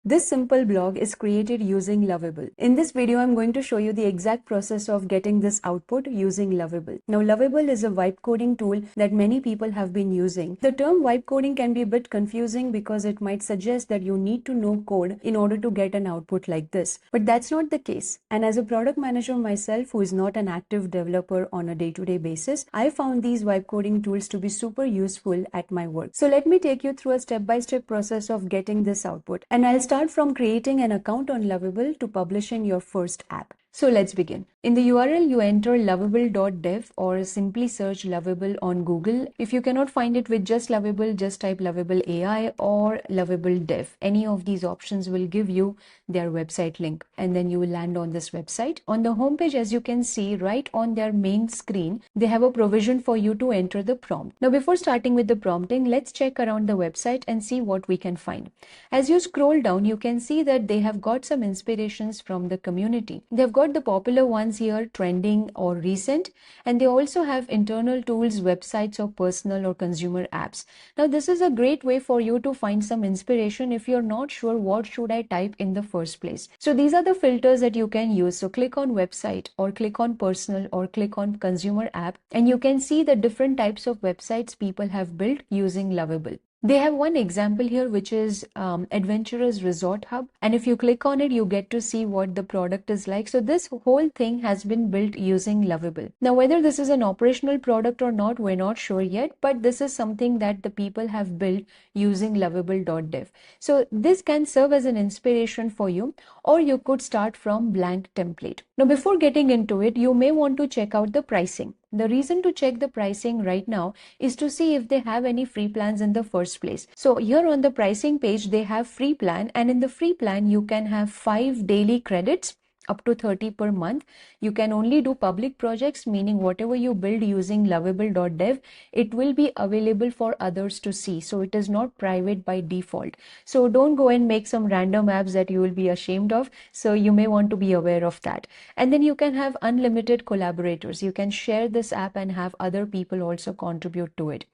This simple blog is created using Lovable. In this video, I'm going to show you the exact process of getting this output using Lovable. Now, Lovable is a vibe coding tool that many people have been using. The term vibe coding can be a bit confusing because it might suggest that you need to know code in order to get an output like this. But that's not the case. And as a product manager myself, who is not an active developer on a day-to-day basis, I found these vibe coding tools to be super useful at my work. So let me take you through a step-by-step process of getting this output. And I'll start from creating an account on Lovable to publishing your first app. So let's begin. In the URL, you enter lovable.dev or simply search Lovable on Google. If you cannot find it with just Lovable, just type Lovable AI or Lovable Dev. Any of these options will give you their website link, and then you will land on this website. On the homepage, as you can see, right on their main screen, they have a provision for you to enter the prompt. Now, before starting with the prompting, let's check around the website and see what we can find. As you scroll down, you can see that they have got some inspirations from the community. They've got the popular ones here, trending or recent, and they also have internal tools, websites, or personal or consumer apps. Now, this is a great way for you to find some inspiration if you're not sure what should I type in the first place. So these are the filters that you can use. So click on website or click on personal or click on consumer app, and you can see the different types of websites people have built using Lovable. They have one example here, which is Adventurers Resort Hub. And if you click on it, you get to see what the product is like. So this whole thing has been built using Lovable. Now, whether this is an operational product or not, we're not sure yet, but this is something that the people have built using lovable.dev. So this can serve as an inspiration for you, or you could start from blank template. Now, before getting into it, you may want to check out the pricing. The reason to check the pricing right now is to see if they have any free plans in the first place. So here on the pricing page, they have free plan, and in the free plan, you can have 5 daily credits up to 30 per month. You can only do public projects, meaning whatever you build using lovable.dev, it will be available for others to see. So it is not private by default. So don't go and make some random apps that you will be ashamed of. So you may want to be aware of that. And then you can have unlimited collaborators. You can share this app and have other people also contribute to it.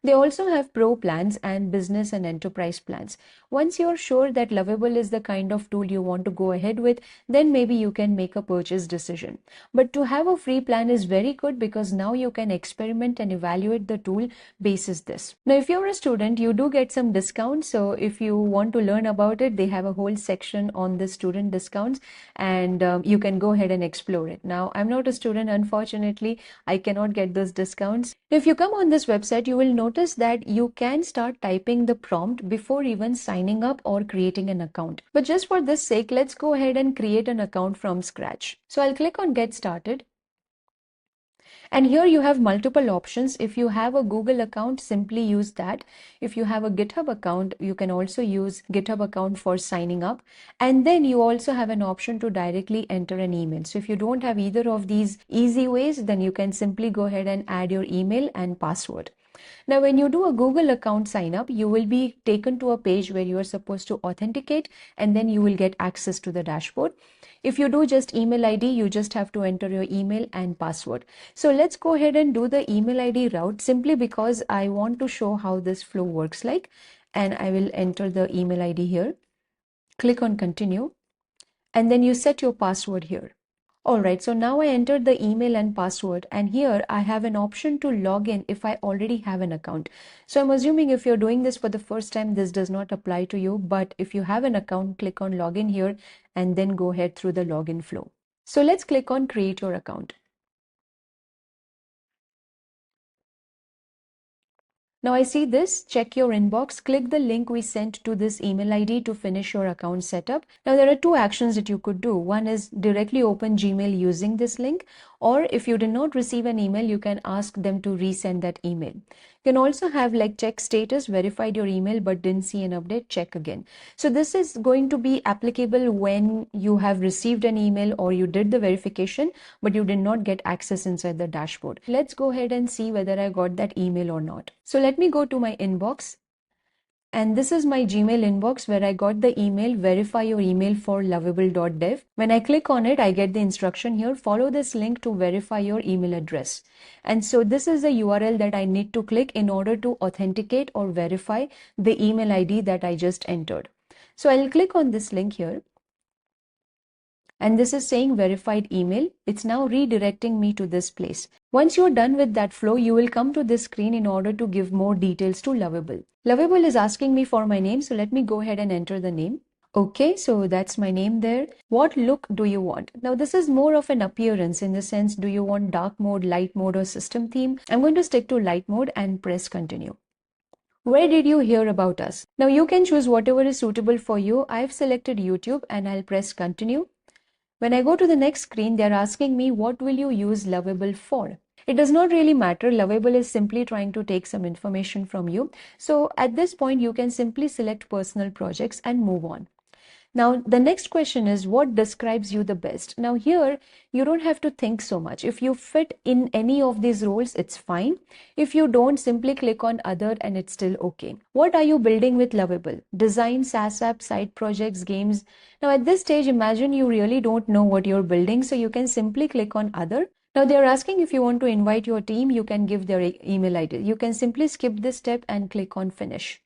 They also have pro plans and business and enterprise plans. Once you're sure that Lovable is the kind of tool you want to go ahead with, then maybe you can make a purchase decision. But to have a free plan is very good because now you can experiment and evaluate the tool basis this. Now, if you're a student, you do get some discounts. So if you want to learn about it, they have a whole section on the student discounts, and you can go ahead and explore it. Now, I'm not a student, unfortunately. I cannot get those discounts. If you come on this website, you will notice that you can start typing the prompt before even signing up or creating an account. But just for this sake, let's go ahead and create an account from scratch. So I'll click on Get Started. And here you have multiple options. If you have a Google account, simply use that. If you have a GitHub account, you can also use GitHub account for signing up. And then you also have an option to directly enter an email. So if you don't have either of these easy ways, then you can simply go ahead and add your email and password. Now, when you do a Google account sign up, you will be taken to a page where you are supposed to authenticate, and then you will get access to the dashboard. If you do just email ID, you just have to enter your email and password. So let's go ahead and do the email ID route simply because I want to show how this flow works like. And I will enter the email ID here. Click on continue. And then you set your password here. Alright, so now I entered the email and password, and here I have an option to log in if I already have an account. So I'm assuming if you're doing this for the first time, this does not apply to you, but if you have an account, click on login here and then go ahead through the login flow. So let's click on create your account. Now I see this, check your inbox, click the link we sent to this email ID to finish your account setup. Now there are two actions that you could do. One is directly open Gmail using this link, or if you did not receive an email, you can ask them to resend that email. You can also have like check status, verified your email but didn't see an update, check again. So this is going to be applicable when you have received an email or you did the verification but you did not get access inside the dashboard. Let's go ahead and see whether I got that email or not. So let me go to my inbox. And this is my Gmail inbox where I got the email, verify your email for lovable.dev. When I click on it, I get the instruction here, follow this link to verify your email address. And so this is the URL that I need to click in order to authenticate or verify the email ID that I just entered. So I'll click on this link here. And this is saying verified email. It's now redirecting me to this place. Once you're done with that flow, you will come to this screen in order to give more details to Lovable. Lovable is asking me for my name, so let me go ahead and enter the name. Okay, so that's my name there. What look do you want? Now this is more of an appearance in the sense, do you want dark mode, light mode or system theme? I'm going to stick to light mode and press continue. Where did you hear about us? Now you can choose whatever is suitable for you. I've selected YouTube and I'll press continue. When I go to the next screen, they're asking me, what will you use Lovable for? It does not really matter. Lovable is simply trying to take some information from you. So at this point, you can simply select personal projects and move on. Now, the next question is, what describes you the best? Now here, you don't have to think so much. If you fit in any of these roles, it's fine. If you don't, simply click on other and it's still okay. What are you building with Lovable? Design, SaaS app, side projects, games. Now at this stage, imagine you really don't know what you're building. So you can simply click on other. Now they're asking if you want to invite your team, you can give their email ID. You can simply skip this step and click on finish.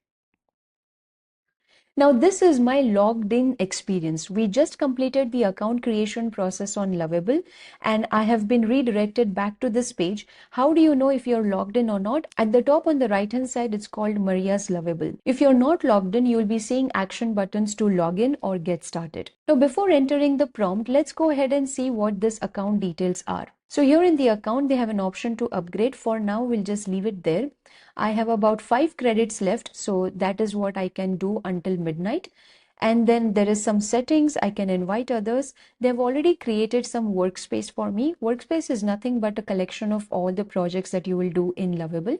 Now this is my logged in experience. We just completed the account creation process on Lovable and I have been redirected back to this page. How do you know if you're logged in or not? At the top on the right hand side, it's called Maria's Lovable. If you're not logged in, you will be seeing action buttons to log in or get started. Now before entering the prompt, let's go ahead and see what this account details are. So here in the account, they have an option to upgrade. For now, we'll just leave it there. I have about 5 credits left, so that is what I can do until midnight. And then there is some settings. I can invite others. They've already created some workspace for me. Workspace is nothing but a collection of all the projects that you will do in Lovable.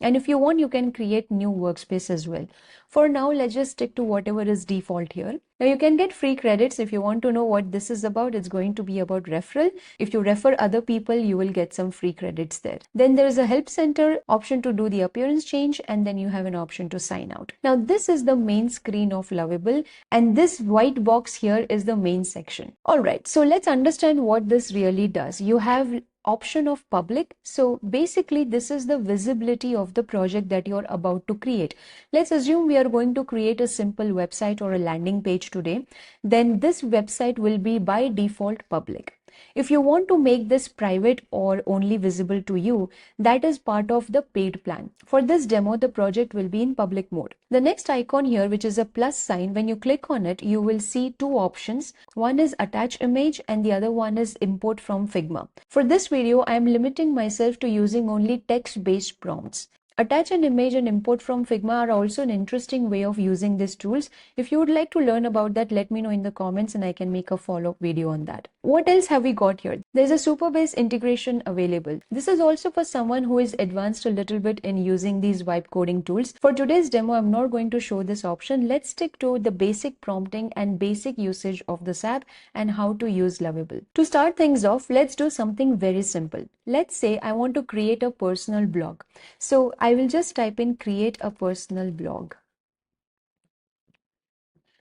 And if you want, you can create new workspace as well. For now, let's just stick to whatever is default here. Now you can get free credits. If you want to know what this is about, it's going to be about referral. If you refer other people, you will get some free credits there. Then there is a help center option to do the appearance change, and then you have an option to sign out. Now this is the main screen of Lovable, and this white box here is the main section. All right, so let's understand what this really does. You have option of public. So basically this is the visibility of the project that you're about to create. Let's assume we are going to create a simple website or a landing page today. Then this website will be by default public. If you want to make this private or only visible to you, that is part of the paid plan. For this demo, the project will be in public mode. The next icon here, which is a plus sign, when you click on it, you will see two options. One is attach image and the other one is import from Figma. For this video, I am limiting myself to using only text-based prompts. Attach an image and import from Figma are also an interesting way of using these tools. If you would like to learn about that, let me know in the comments and I can make a follow-up video on that. What else have we got here? There's a Supabase integration available. This is also for someone who is advanced a little bit in using these vibe coding tools. For today's demo, I'm not going to show this option. Let's stick to the basic prompting and basic usage of this app and how to use Lovable. To start things off, let's do something very simple. Let's say I want to create a personal blog. So I will just type in create a personal blog.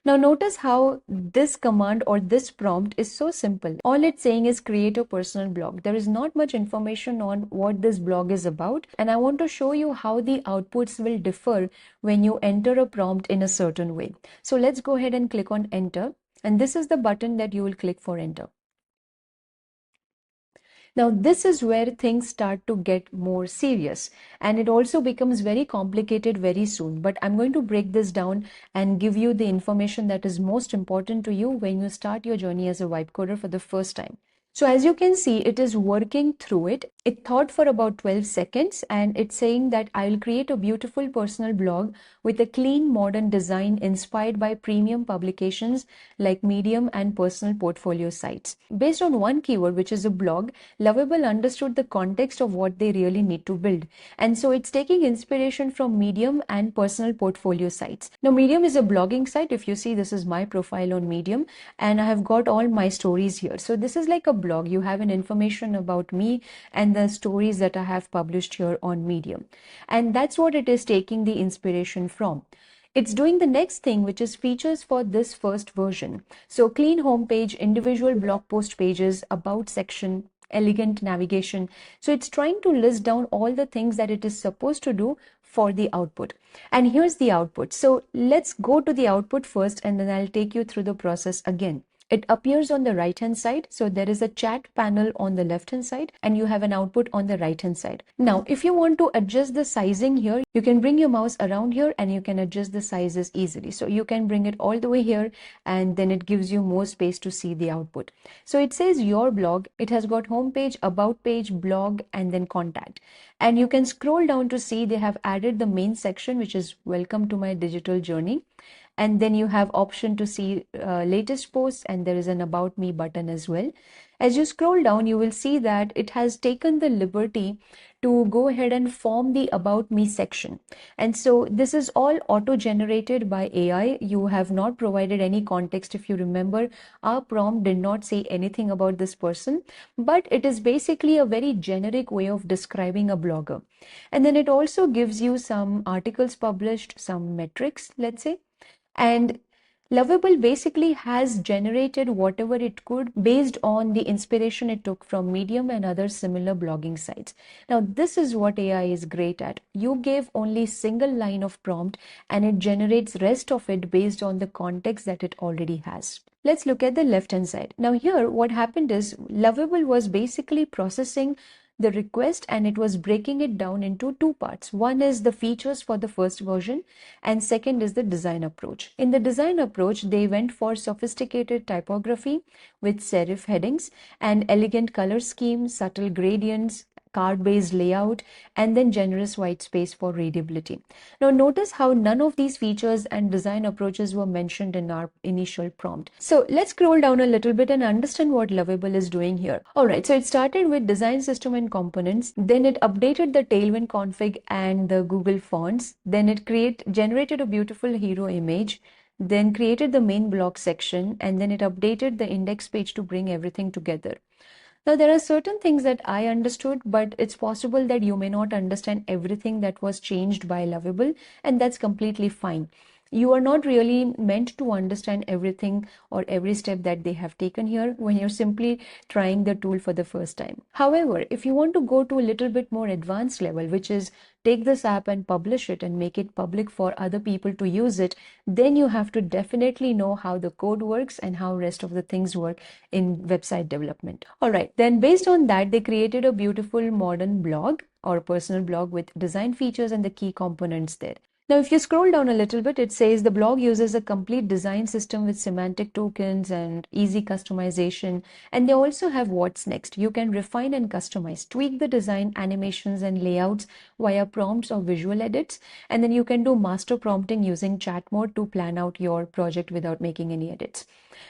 Now notice how this command or this prompt is so simple. All it's saying is create a personal blog. There is not much information on what this blog is about, and I want to show you how the outputs will differ when you enter a prompt in a certain way. So let's go ahead and click on enter, and this is the button that you will click for enter. Now this is where things start to get more serious, and it also becomes very complicated very soon. But I'm going to break this down and give you the information that is most important to you when you start your journey as a vibe coder for the first time. So as you can see, it is working through it. It thought for about 12 seconds and it's saying that I will create a beautiful personal blog with a clean modern design inspired by premium publications like Medium and personal portfolio sites. Based on one keyword, which is a blog, Lovable understood the context of what they really need to build. And so it's taking inspiration from Medium and personal portfolio sites. Now Medium is a blogging site. If you see, this is my profile on Medium and I have got all my stories here. So this is like a blog. You have an information about me and the stories that I have published here on Medium. And that's what it is taking the inspiration from. It's doing the next thing, which is features for this first version. So clean homepage, individual blog post pages, about section, elegant navigation. So it's trying to list down all the things that it is supposed to do for the output. And here's the output. So let's go to the output first, and then I'll take you through the process again. It appears on the right hand side. So there is a chat panel on the left hand side, and you have an output on the right hand side. Now, if you want to adjust the sizing here, you can bring your mouse around here and you can adjust the sizes easily. So you can bring it all the way here, and then it gives you more space to see the output. So it says your blog. It has got home page, about page, blog, and then contact. And you can scroll down to see they have added the main section, which is welcome to my digital journey. And then you have option to see latest posts, and there is an about me button as well. As you scroll down, you will see that it has taken the liberty to go ahead and form the about me section. And so this is all auto generated by AI. You have not provided any context. If you remember, our prompt did not say anything about this person, but it is basically a very generic way of describing a blogger. And then it also gives you some articles published, some metrics, let's say. And Lovable basically has generated whatever it could based on the inspiration it took from Medium and other similar blogging sites. Now, this is what AI is great at. You gave only single line of prompt and it generates rest of it based on the context that it already has. Let's look at the left hand side. Now here what happened is Lovable was basically processing the request and it was breaking it down into two parts. One is the features for the first version, and second is the design approach. In the design approach, they went for sophisticated typography with serif headings and elegant color scheme, subtle gradients, card-based layout, and then generous white space for readability. Now notice how none of these features and design approaches were mentioned in our initial prompt. So let's scroll down a little bit and understand what Lovable is doing here. Alright, so it started with design system and components, then it updated the Tailwind config and the Google fonts, then it generated a beautiful hero image, then created the main blog section, and then it updated the index page to bring everything together. Now, there are certain things that I understood, but it's possible that you may not understand everything that was changed by Lovable, and that's completely fine. You are not really meant to understand everything or every step that they have taken here when you're simply trying the tool for the first time. However, if you want to go to a little bit more advanced level, which is take this app and publish it and make it public for other people to use it, then you have to definitely know how the code works and how rest of the things work in website development. All right, then based on that, they created a beautiful modern blog or personal blog with design features and the key components there. Now, if you scroll down a little bit, it says the blog uses a complete design system with semantic tokens and easy customization. And they also have what's next. You can refine and customize, tweak the design, animations, and layouts via prompts or visual edits. And then you can do master prompting using chat mode to plan out your project without making any edits.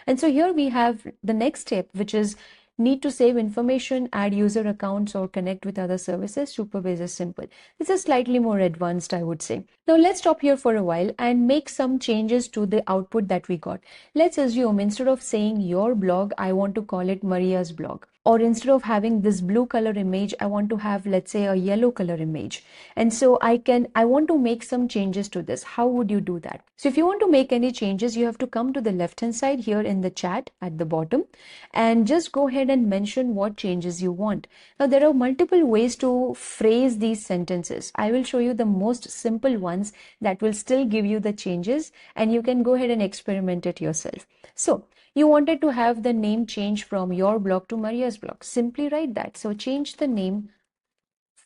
And so here we have the next step, which is need to save information, add user accounts, or connect with other services. Superbase is simple. This is slightly more advanced, I would say. Now let's stop here for a while and make some changes to the output that we got. Let's assume instead of saying your blog, I want to call it Maria's blog. Or instead of having this blue color image, I want to have, let's say, a yellow color image. And so I want to make some changes to this. How would you do that? So if you want to make any changes, you have to come to the left hand side here in the chat at the bottom and just go ahead and mention what changes you want. Now there are multiple ways to phrase these sentences. I will show you the most simple ones that will still give you the changes, and you can go ahead and experiment it yourself. So you wanted to have the name change from your blog to Maria's blog. Simply write that. So change the name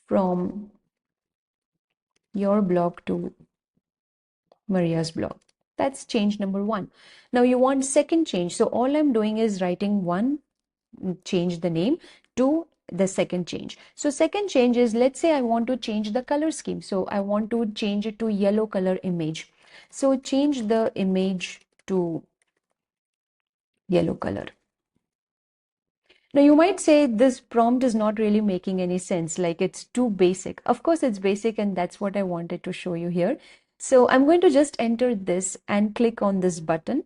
from your blog to Maria's blog. That's change number one. Now you want second change. So all I'm doing is writing one, change the name, to the second change. So second change is, let's say I want to change the color scheme. So I want to change it to yellow color image. So change the image to yellow color. Now you might say this prompt is not really making any sense, like it's too basic. Of course it's basic, and that's what I wanted to show you here. So I'm going to just enter this and click on this button,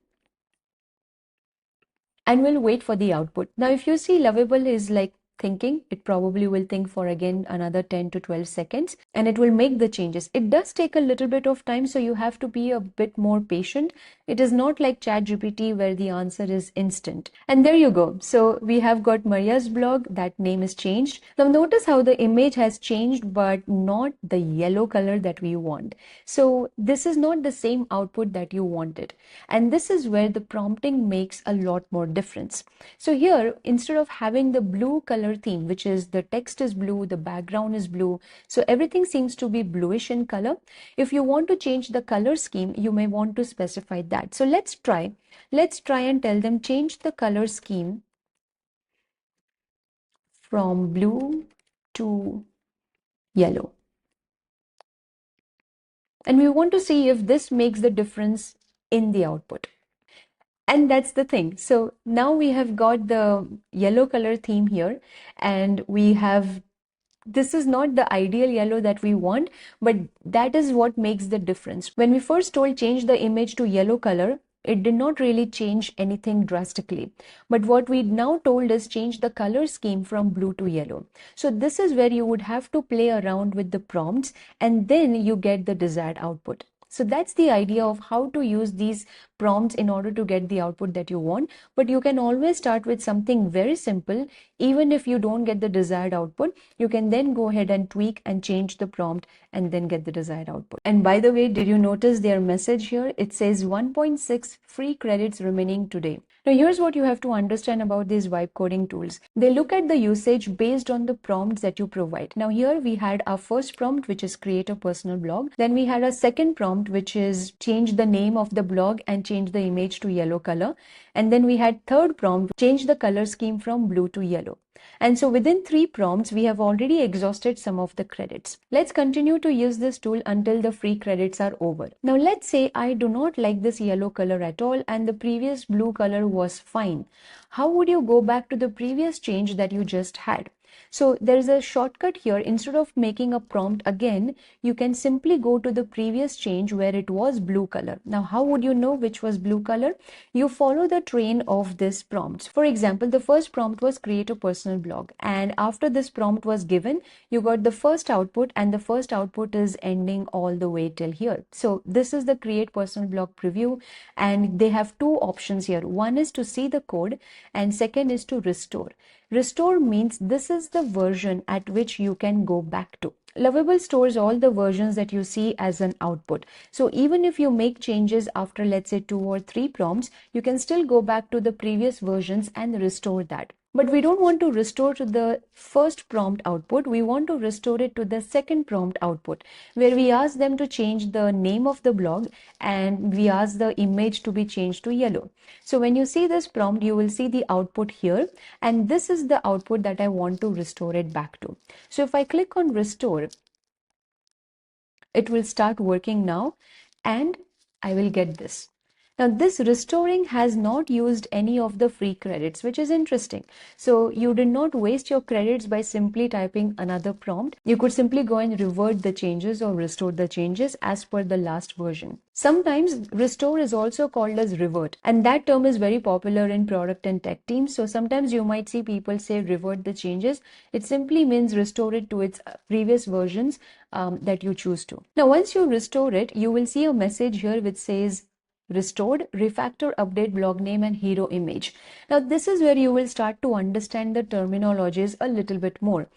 and we'll wait for the output. Now if you see, Lovable is like thinking. It probably will think for again another 10 to 12 seconds and it will make the changes. It does take a little bit of time, so you have to be a bit more patient. It is not like ChatGPT where the answer is instant. And there you go. So we have got Maria's blog. That name is changed. Now notice how the image has changed, but not the yellow color that we want. So this is not the same output that you wanted. And this is where the prompting makes a lot more difference. So here, instead of having the blue color theme, which is the text is blue, the background is blue, so everything seems to be bluish in color. If you want to change the color scheme, you may want to specify that. So let's try and tell them change the color scheme from blue to yellow. And we want to see if this makes the difference in the output. And that's the thing. So now we have got the yellow color theme here, and we have, this is not the ideal yellow that we want, but that is what makes the difference. When we first told change the image to yellow color, it did not really change anything drastically. But what we now told is change the color scheme from blue to yellow. So this is where you would have to play around with the prompts and then you get the desired output. So that's the idea of how to use these prompts in order to get the output that you want. But you can always start with something very simple. Even if you don't get the desired output, you can then go ahead and tweak and change the prompt and then get the desired output. And by the way, did you notice their message here? It says 1.6 free credits remaining today. Now here's what you have to understand about these vibe coding tools. They look at the usage based on the prompts that you provide. Now here we had our first prompt, which is create a personal blog. Then we had a second prompt, which is change the name of the blog and change the image to yellow color. And then we had third prompt, change the color scheme from blue to yellow. And so within 3 prompts, we have already exhausted some of the credits. Let's continue to use this tool until the free credits are over. Now let's say I do not like this yellow color at all and the previous blue color was fine. How would you go back to the previous change that you just had? So there is a shortcut here. Instead of making a prompt again, you can simply go to the previous change where it was blue color. Now, how would you know which was blue color? You follow the train of this prompts. For example, the first prompt was create a personal blog. And after this prompt was given, you got the first output, and the first output is ending all the way till here. So this is the create personal blog preview, and they have 2 options here. One is to see the code and second is to restore. Restore means this is the version at which you can go back to. Lovable stores all the versions that you see as an output. So even if you make changes after, let's say, 2 or 3 prompts, you can still go back to the previous versions and restore that. But we don't want to restore to the first prompt output. We want to restore it to the second prompt output, where we ask them to change the name of the blog and we ask the image to be changed to yellow. So when you see this prompt, you will see the output here, and this is the output that I want to restore it back to. So if I click on restore, it will start working now and I will get this. Now this restoring has not used any of the free credits, which is interesting. So you did not waste your credits by simply typing another prompt. You could simply go and revert the changes or restore the changes as per the last version. Sometimes restore is also called as revert, and that term is very popular in product and tech teams. So sometimes you might see people say revert the changes. It simply means restore it to its previous versions that you choose to. Now once you restore it, you will see a message here which says restored, refactor, update blog name and hero image. Now this is where you will start to understand the terminologies a little bit more.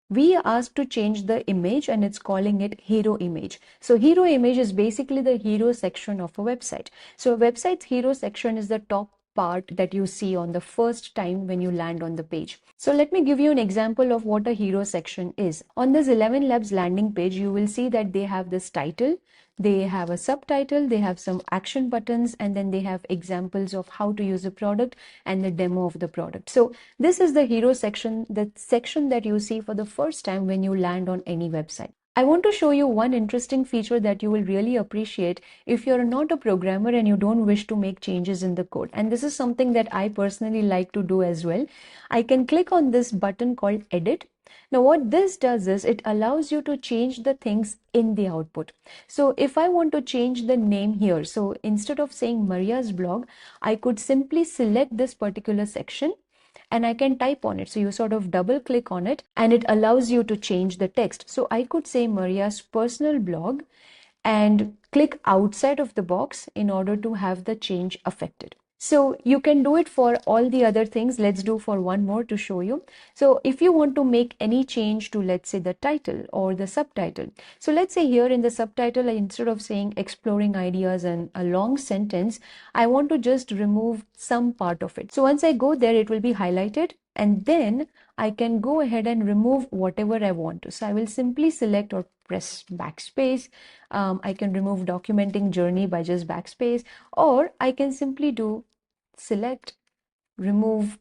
We asked to change the image and it's calling it hero image. So hero image is basically the hero section of a website. So a website's hero section is the top part that you see on the first time when you land on the page. So let me give you an example of what a hero section is. On this 11 Labs landing page, you will see that they have this title, they have a subtitle, they have some action buttons, and then they have examples of how to use the product and the demo of the product. So this is the hero section, the section that you see for the first time when you land on any website. I want to show you one interesting feature that you will really appreciate if you're not a programmer and you don't wish to make changes in the code. And this is something that I personally like to do as well. I can click on this button called edit. Now what this does is it allows you to change the things in the output. So if I want to change the name here, so instead of saying Maria's blog, I could simply select this particular section and I can type on it. So you sort of double click on it and it allows you to change the text. So I could say Maria's personal blog and click outside of the box in order to have the change affected. So you can do it for all the other things. Let's do for one more to show you. So if you want to make any change to, let's say, the title or the subtitle. So let's say here in the subtitle, instead of saying exploring ideas and a long sentence, I want to just remove some part of it. So once I go there, it will be highlighted, and then I can go ahead and remove whatever I want to. So I will simply select or press backspace. I can remove documenting journey by just backspace, or I can simply do select, remove,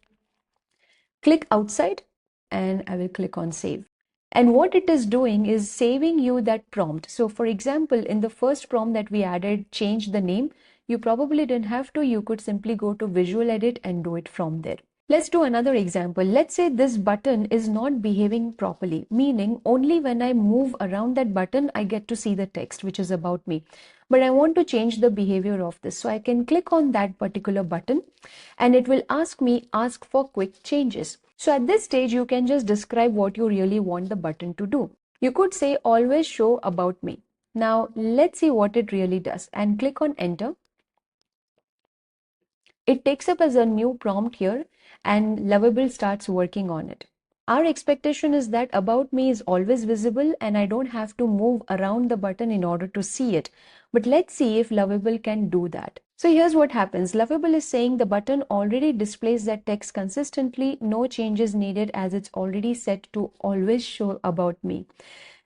click outside, and I will click on save. And what it is doing is saving you that prompt. So for example, in the first prompt that we added, change the name, you probably didn't have to. You could simply go to visual edit and do it from there. Let's do another example. Let's say this button is not behaving properly, meaning only when I move around that button, I get to see the text, which is about me. But I want to change the behavior of this. So I can click on that particular button and it will ask for quick changes. So at this stage, you can just describe what you really want the button to do. You could say always show about me. Now let's see what it really does and click on enter. It takes up as a new prompt here and Lovable starts working on it. Our expectation is that about me is always visible and I don't have to move around the button in order to see it. But let's see if Lovable can do that. So here's what happens. Lovable is saying the button already displays that text consistently, no changes needed as it's already set to always show about me.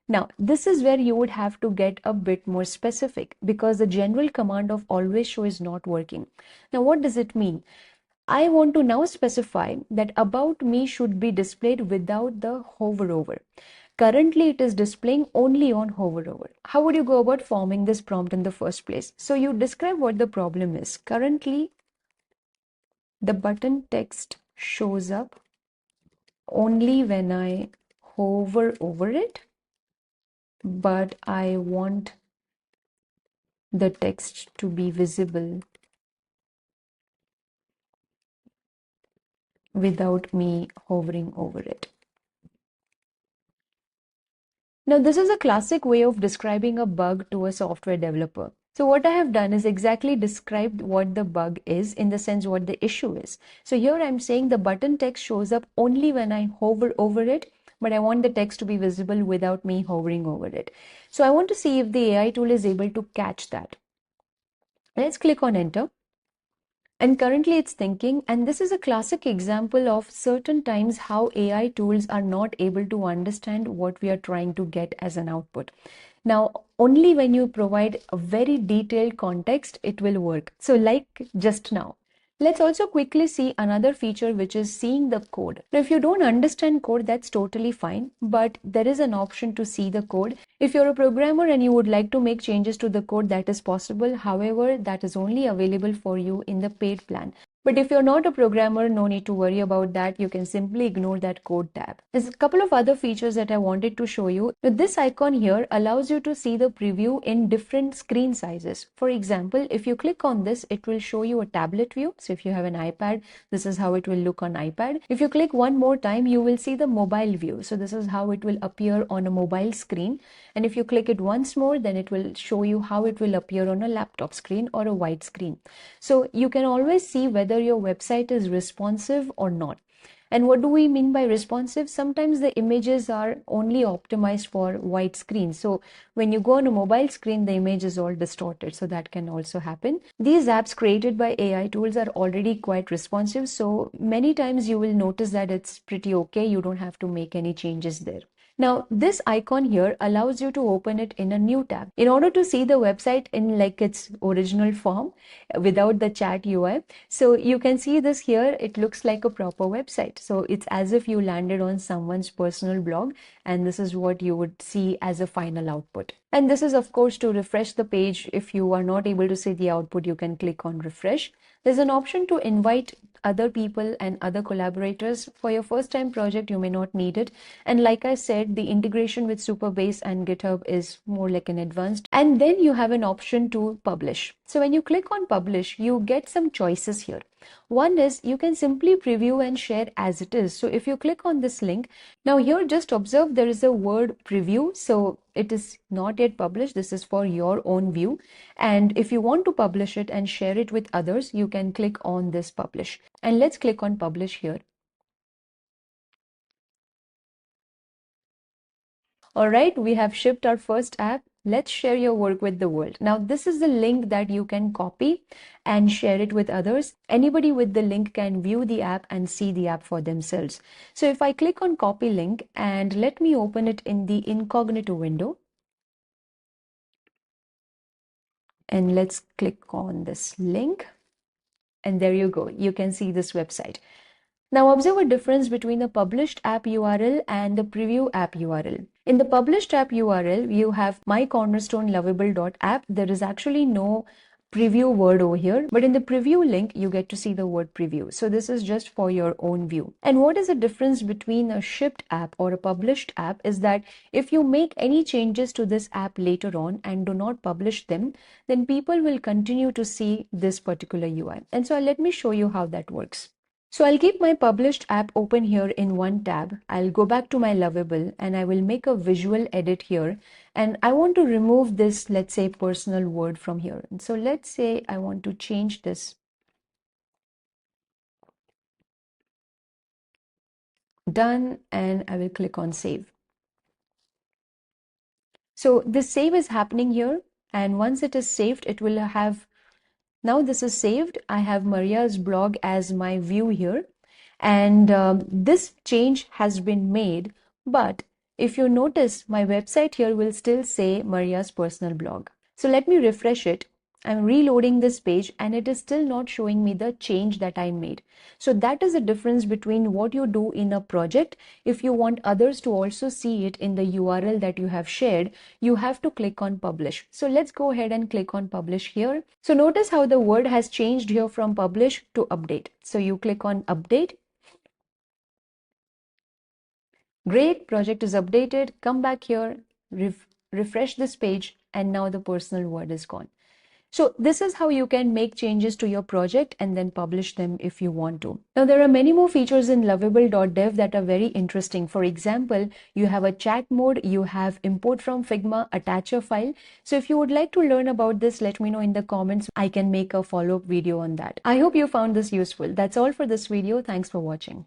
Now, this is where you would have to get a bit more specific because the general command of always show is not working. Now, what does it mean? I want to now specify that about me should be displayed without the hover over. Currently, it is displaying only on hover over. How would you go about forming this prompt in the first place? So you describe what the problem is. Currently, the button text shows up only when I hover over it, but I want the text to be visible without me hovering over it. Now, this is a classic way of describing a bug to a software developer. So what I have done is exactly described what the bug is, in the sense what the issue is. So here I'm saying the button text shows up only when I hover over it, but I want the text to be visible without me hovering over it. So I want to see if the AI tool is able to catch that. Let's click on enter. And currently it's thinking, and this is a classic example of certain times how AI tools are not able to understand what we are trying to get as an output. Now, only when you provide a very detailed context, it will work. So like just now. Let's also quickly see another feature, which is seeing the code. Now, if you don't understand code, that's totally fine, but there is an option to see the code. If you're a programmer and you would like to make changes to the code, that is possible. However, that is only available for you in the paid plan. But if you're not a programmer, no need to worry about that. You can simply ignore that code tab. There's a couple of other features that I wanted to show you. This icon here allows you to see the preview in different screen sizes. For example, if you click on this, it will show you a tablet view. So if you have an iPad, this is how it will look on iPad. If you click one more time, you will see the mobile view. So this is how it will appear on a mobile screen. And if you click it once more, then it will show you how it will appear on a laptop screen or a white screen. So you can always see whether your website is responsive or not. And what do we mean by responsive? Sometimes the images are only optimized for white screen. So when you go on a mobile screen, the image is all distorted. So that can also happen. These apps created by AI tools are already quite responsive. So many times you will notice that it's pretty okay. You don't have to make any changes there. Now, this icon here allows you to open it in a new tab. In order to see the website in like its original form without the chat UI. So you can see this here. It looks like a proper website. So it's as if you landed on someone's personal blog, and this is what you would see as a final output. And this is of course to refresh the page. If you are not able to see the output, you can click on refresh. There's an option to invite other people and other collaborators. For your first time project, you may not need it. And like I said, the integration with Supabase and GitHub is more like an advanced. And then you have an option to publish. So when you click on publish, you get some choices here. One is you can simply preview and share as it is. So if you click on this link, now here just observe there is a word preview. So it is not yet published. This is for your own view. And if you want to publish it and share it with others, you can click on this publish. And let's click on publish here. All right, we have shipped our first app. Let's share your work with the world. Now, this is the link that you can copy and share it with others. Anybody with the link can view the app and see the app for themselves. So if I click on copy link and let me open it in the incognito window. And let's click on this link. And there you go. You can see this website. Now observe a difference between the published app URL and the preview app URL. In the published app URL, you have mycornerstonelovable.app. There is actually no preview word over here, but in the preview link, you get to see the word preview. So this is just for your own view. And what is the difference between a shipped app or a published app is that if you make any changes to this app later on and do not publish them, then people will continue to see this particular UI. And so let me show you how that works. So I'll keep my published app open here in one tab. I'll go back to my Lovable and I will make a visual edit here. And I want to remove this, let's say, personal word from here. And so let's say I want to change this. Done, and I will click on save. So this save is happening here. And once it is saved, it will have, now this is saved. I have Maria's blog as my view here. And this change has been made, but if you notice, my website here will still say Maria's personal blog. So let me refresh it. I'm reloading this page and it is still not showing me the change that I made. So that is the difference between what you do in a project. If you want others to also see it in the URL that you have shared, you have to click on publish. So let's go ahead and click on publish here. So notice how the word has changed here from publish to update. So you click on update. Great, project is updated. Come back here, refresh this page, and now the personal word is gone. So this is how you can make changes to your project and then publish them if you want to. Now there are many more features in lovable.dev that are very interesting. For example, you have a chat mode, you have import from Figma, attach a file. So if you would like to learn about this, let me know in the comments. I can make a follow-up video on that. I hope you found this useful. That's all for this video. Thanks for watching.